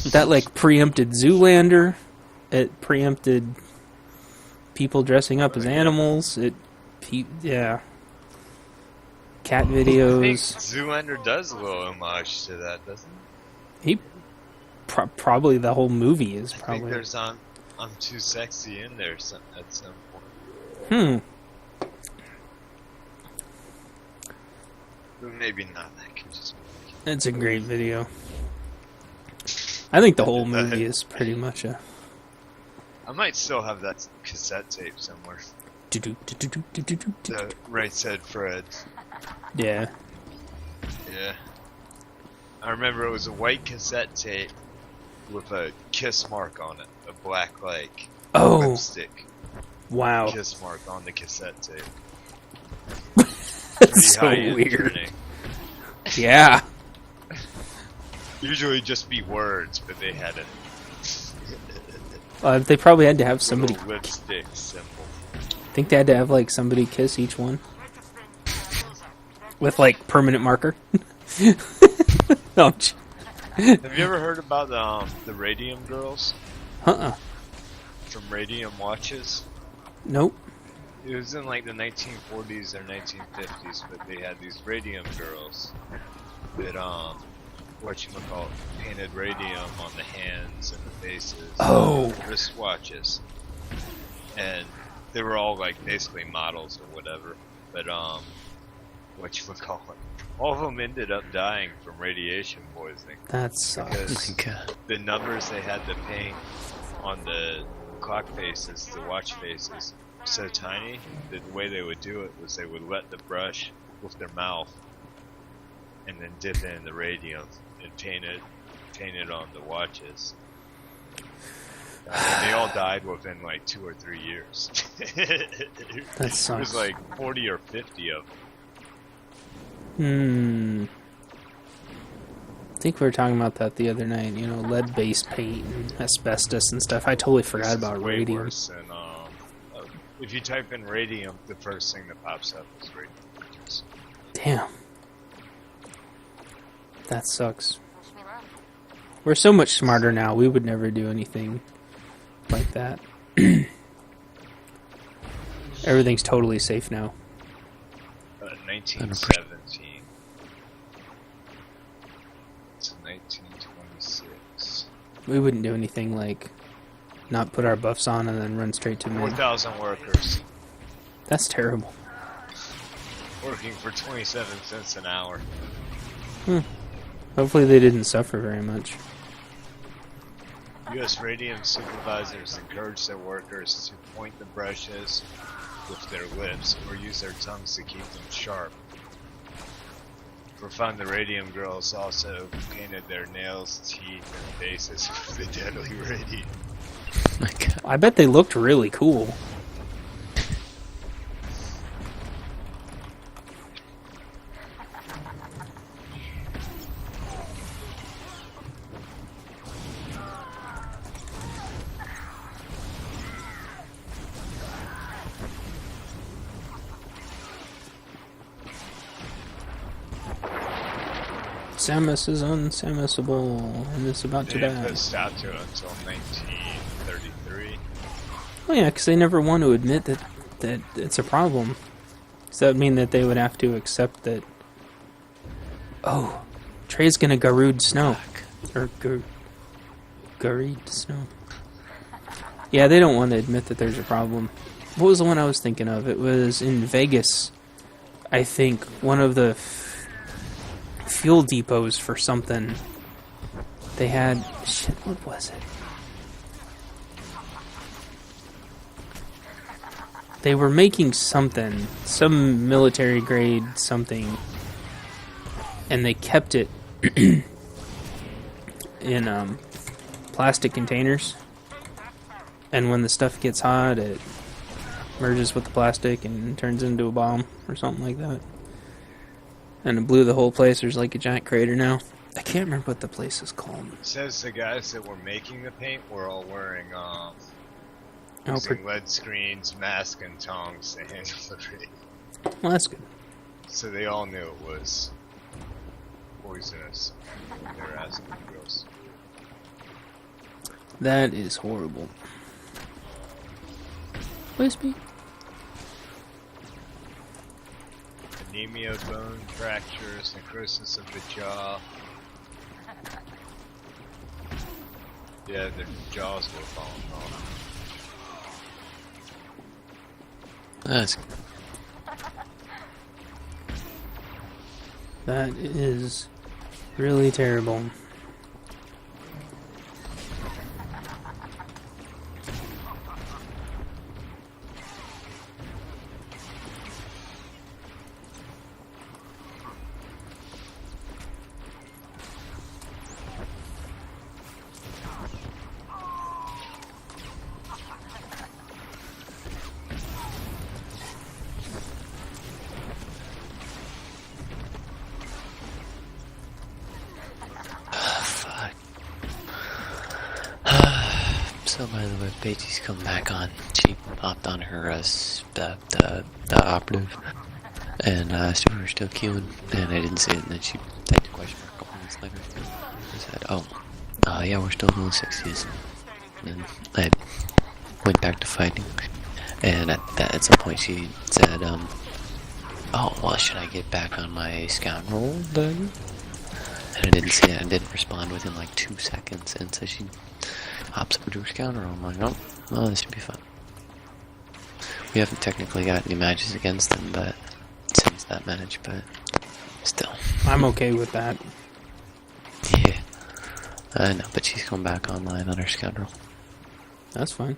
That like preempted Zoolander. It preempted people dressing up as animals. Yeah. Cat I think videos. Zoolander does a little homage to that, doesn't it? He probably the whole movie is I think probably. there's I'm Too Sexy in there at some point. But maybe not. That could just be. It's a great video. I think the whole movie is pretty much a. I might still have that cassette tape somewhere. The Right Said Fred. Yeah. Yeah. I remember it was a white cassette tape with a kiss mark on it. A black, like, lipstick Wow. kiss mark on the cassette tape. That's so high-end weird. turning. Yeah. Usually just be words, but they had a They probably had to have somebody. little lipstick symbol. I think they had to have like somebody kiss each one with like permanent marker. Oh, Have you ever heard about the Radium Girls from Radium Watches? Nope. It was in like the 1940s or 1950s, but they had these Radium Girls that whatchamacallit, painted radium on the hands and the faces, Oh. wristwatches, and they were all like basically models or whatever. But whatchamacallit, all of them ended up dying from radiation poisoning. That sucks. Because Oh my God. the numbers they had to paint on the clock faces, the watch faces, were so tiny that the way they would do it was they would let the brush with their mouth and then dip it in the radium and paint it on the watches. And they all died within like 2 or 3 years. That sucks. It was like 40 or 50 of them. I think we were talking about that the other night. You know, lead-based paint and asbestos and stuff. I totally forgot This is about way radium. worse than, if you type in radium, the first thing that pops up is radium. Damn. That sucks. We're so much smarter now. We would never do anything like that. Everything's totally safe now. 1917 to 1926. We wouldn't do anything like not put our buffs on and then run straight to mid. 4,000 workers That's terrible. working for 27 cents an hour. Hopefully they didn't suffer very much. U.S. radium supervisors encourage their workers to point the brushes with their lips or use their tongues to keep them sharp. For fun, the Radium Girls also painted their nails, teeth, and faces with the deadly radium. My God. I bet they looked really cool. Samus is unsamusable and is about They to didn't die. put a stop to it until 1933. Oh yeah, because they never want to admit that it's a problem. Does that mean that they would have to accept that? Oh, Trey's gonna Garude Snow, or Garude Snow. Yeah, they don't want to admit that there's a problem. What was the one I was thinking of? It was in Vegas, I think. One of the fuel depots for something. They had shit. What was it? They were making something, some military grade something, and they kept it in plastic containers. And when the stuff gets hot, it merges with the plastic and turns into a bomb or something like that. And it blew the whole place. There's like a giant crater now. I can't remember what the place is called. It says the guys that were making the paint were all wearing Oh, using lead screens, masks, and tongs to handle the radium. well, that's good. So they all knew it was poisonous. They were asking the girls. That is horrible. Wispy. Anemia, bone fractures, necrosis of the jaw. Yeah, the jaws were falling off. That's That is really terrible. fuck. So by the way, Paige's come back on. She popped on her the operative, and so we were still queuing, and I didn't see it, and then she typed a question mark a couple minutes later. I said, "Oh, yeah, we're still doing 60s." And I went back to fighting, and at some point she said, "Oh, well, should I get back on my scoundrel then?" And I didn't see it. I didn't respond within like 2 seconds, and so she hops over to her scoundrel. I'm like, oh, this should be fun. We haven't technically got any matches against them, but since that match, but still. I'm okay with that. Yeah. I know, but she's going back online on her scoundrel. That's fine.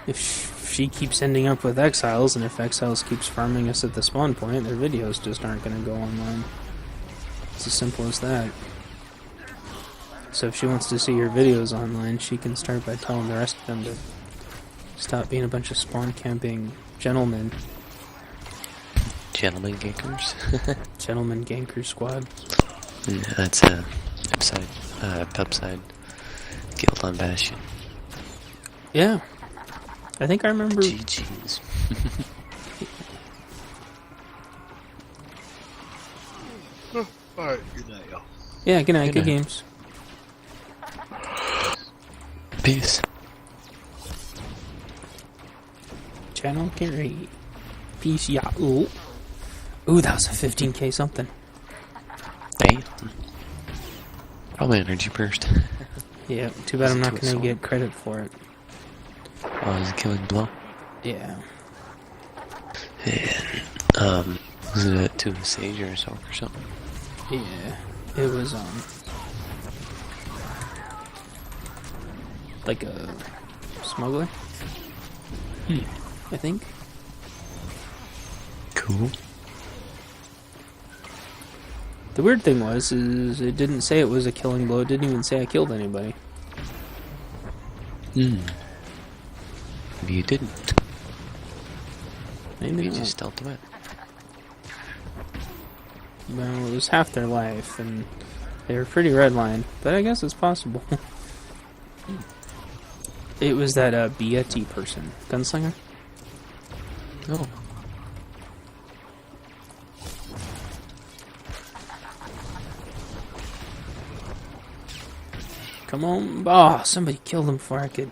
If she keeps ending up with Exiles, and if Exiles keeps farming us at the spawn point, their videos just aren't going to go online. It's as simple as that. So if she wants to see your videos online, she can start by telling the rest of them to stop being a bunch of spawn camping gentlemen. Gentlemen gankers. Gentleman ganker squad. Yeah, that's a pubside guild on Bastion. Yeah. I think I remember... GG's. Alright, good night, y'all. Yeah, good night, good Good night. games. Peace. Channel carry. Peace, yeah. Ooh. Ooh, that was a 15k something. Damn. Probably energy burst. Yeah, too bad I'm not To a going to sword. get credit for it. Oh, is it killing blow? Yeah. Yeah. Was it to a sage or a soak or something? Yeah. It was, like a smuggler? I think. Cool. The weird thing was, is it didn't say it was a killing blow. It didn't even say I killed anybody. Maybe you didn't. Maybe You not. just stealthed away. Well, it was half their life, and they were pretty redlined, but I guess it's possible. It was that Bieti person. Gunslinger? Oh. Come on. Oh, somebody killed him before I could.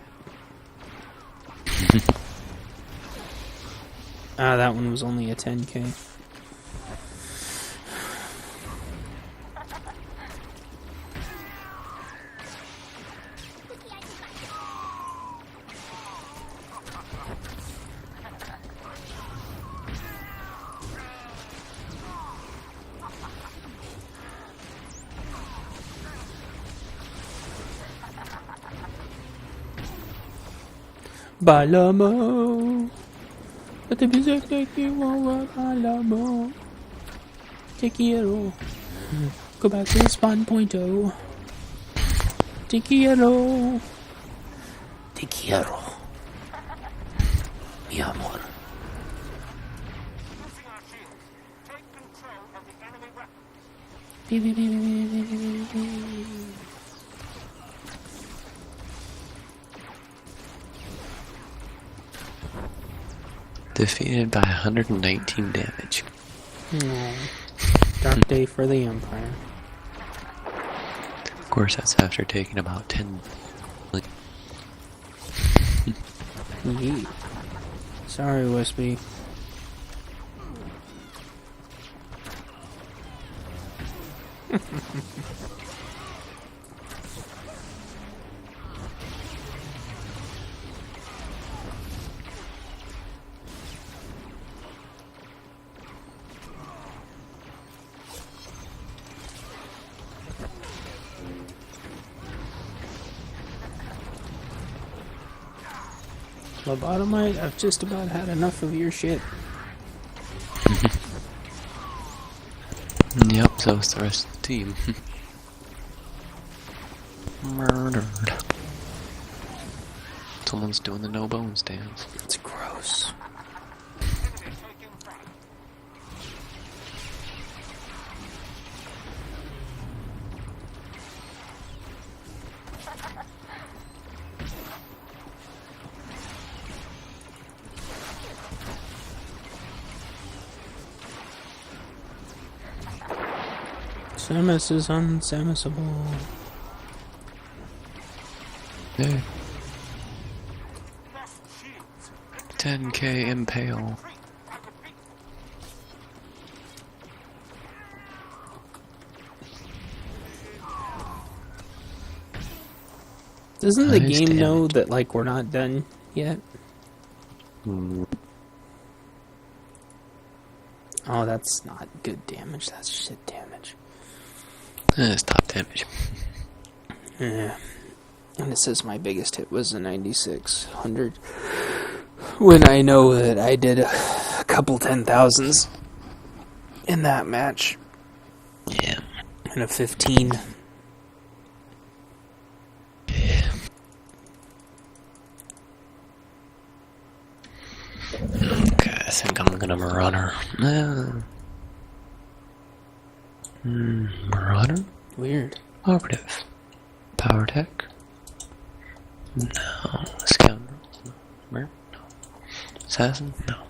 That one was only a 10k. Bailamo. Let the music take you over, bailamo. Te quiero. Go back to the spawn pointo. Te quiero. Te quiero. Mi amor. Beep, beep, beep, beep, beep, beep, beep. Defeated by 119 damage. Aw. Dark day for the Empire. Of course, that's after taking about 10 Yeet. Sorry, Wispy. Lobotomite, I've just about had enough of your shit. Yep, so is the rest of the team. Murdered. Someone's doing the no bones dance. It's gross. Samus is unsamusable. Hey. 10k impale. Doesn't the Nice game know damage. that, like, we're not done yet? Oh, that's not good damage. That's shit damage. It's top damage. Yeah. And it says my biggest hit was a 9600. When I know that I did a couple 10,000s in that match. Yeah. And a 15. Okay, I think I'm gonna Marauder. Marauder? Weird. Operative. Power tech? No. Scoundrel? No. Mer? No. Assassin? No.